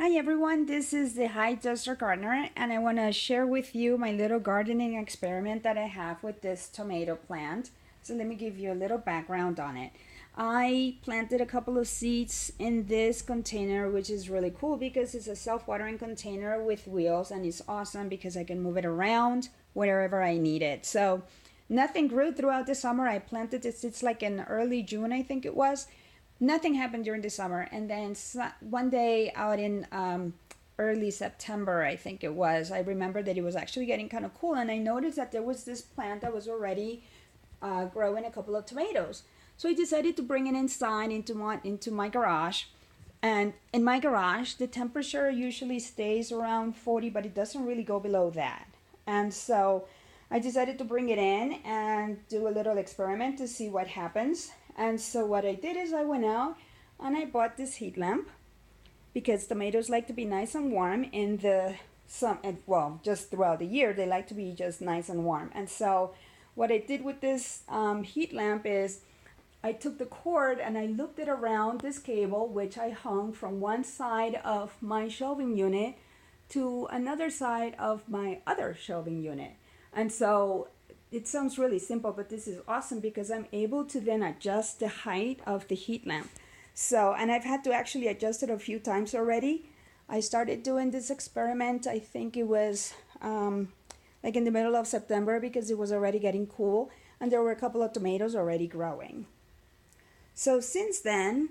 Hi everyone, this is the High Desert Gardener, and I want to share with you my little gardening experiment that I have with this tomato plant. So let me give you a little background on it. I planted a couple of seeds in this container, which is really cool because it's a self-watering container with wheels, and it's awesome because I can move it around wherever I need it. So nothing grew throughout the summer. I planted this, it's like in early June, I think it was. Nothing happened during the summer, and then one day out in early September, I think it was, I remember that it was actually getting kind of cool, and I noticed that there was this plant that was already growing a couple of tomatoes. So I decided to bring it inside into my garage. And in my garage, the temperature usually stays around 40, but it doesn't really go below that. And so I decided to bring it in and do a little experiment to see what happens. And so what I did is I went out and I bought this heat lamp because tomatoes like to be nice and warm in the well, just throughout the year they like to be just nice and warm. And so what I did with this heat lamp is I took the cord and I looped it around this cable, which I hung from one side of my shelving unit to another side of my other shelving unit. And so it sounds really simple, but this is awesome because I'm able to then adjust the height of the heat lamp. So, and I've had to actually adjust it a few times already. I started doing this experiment, I think it was like in the middle of September, because it was already getting cool and there were a couple of tomatoes already growing. So since then,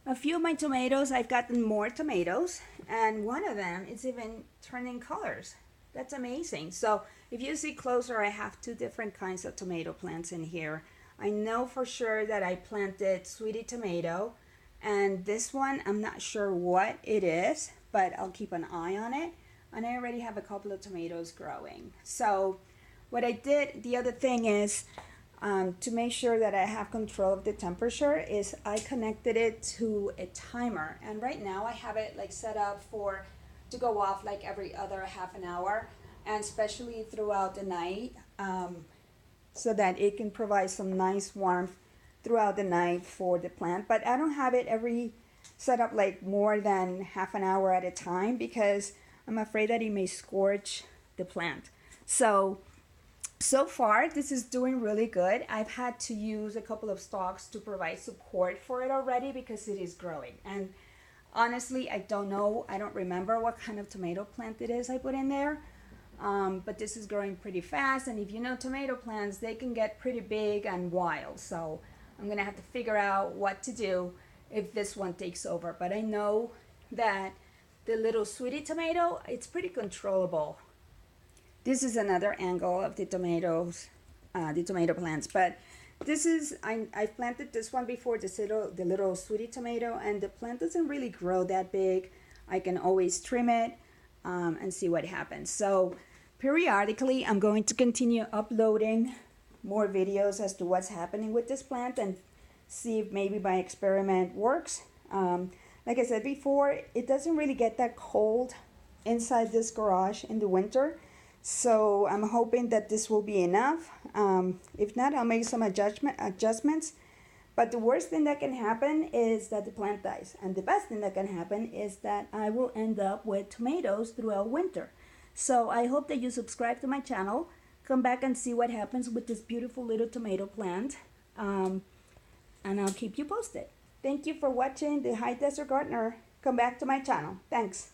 a few of my tomatoes, I've gotten more tomatoes, and one of them is even turning colors. That's amazing. So if you see closer, I have two different kinds of tomato plants in here. I know for sure that I planted sweetie tomato, and this one, I'm not sure what it is, but I'll keep an eye on it. And I already have a couple of tomatoes growing. So what I did, the other thing is, to make sure that I have control of the temperature, is I connected it to a timer. And right now I have it like set up to go off like every other half an hour, and especially throughout the night, so that it can provide some nice warmth throughout the night for the plant. But I don't have it set up like more than half an hour at a time because I'm afraid that it may scorch the plant. So far this is doing really good. I've had to use a couple of stalks to provide support for it already because it is growing. And honestly, I don't know, I don't remember what kind of tomato plant it is I put in there, but this is growing pretty fast, and if you know tomato plants, they can get pretty big and wild. So I'm gonna have to figure out what to do if this one takes over. But I know that the little sweetie tomato, it's pretty controllable. This is another angle of the tomatoes, the tomato plants, but this is, I've planted this one before, the little sweetie tomato, and the plant doesn't really grow that big. I can always trim it and see what happens. So periodically, I'm going to continue uploading more videos as to what's happening with this plant and see if maybe my experiment works. Like I said before, it doesn't really get that cold inside this garage in the winter. So I'm hoping that this will be enough. If not, I'll make some adjustments. But the worst thing that can happen is that the plant dies. And the best thing that can happen is that I will end up with tomatoes throughout winter. So I hope that you subscribe to my channel. Come back and see what happens with this beautiful little tomato plant. And I'll keep you posted. Thank you for watching the High Desert Gardener. Come back to my channel. Thanks.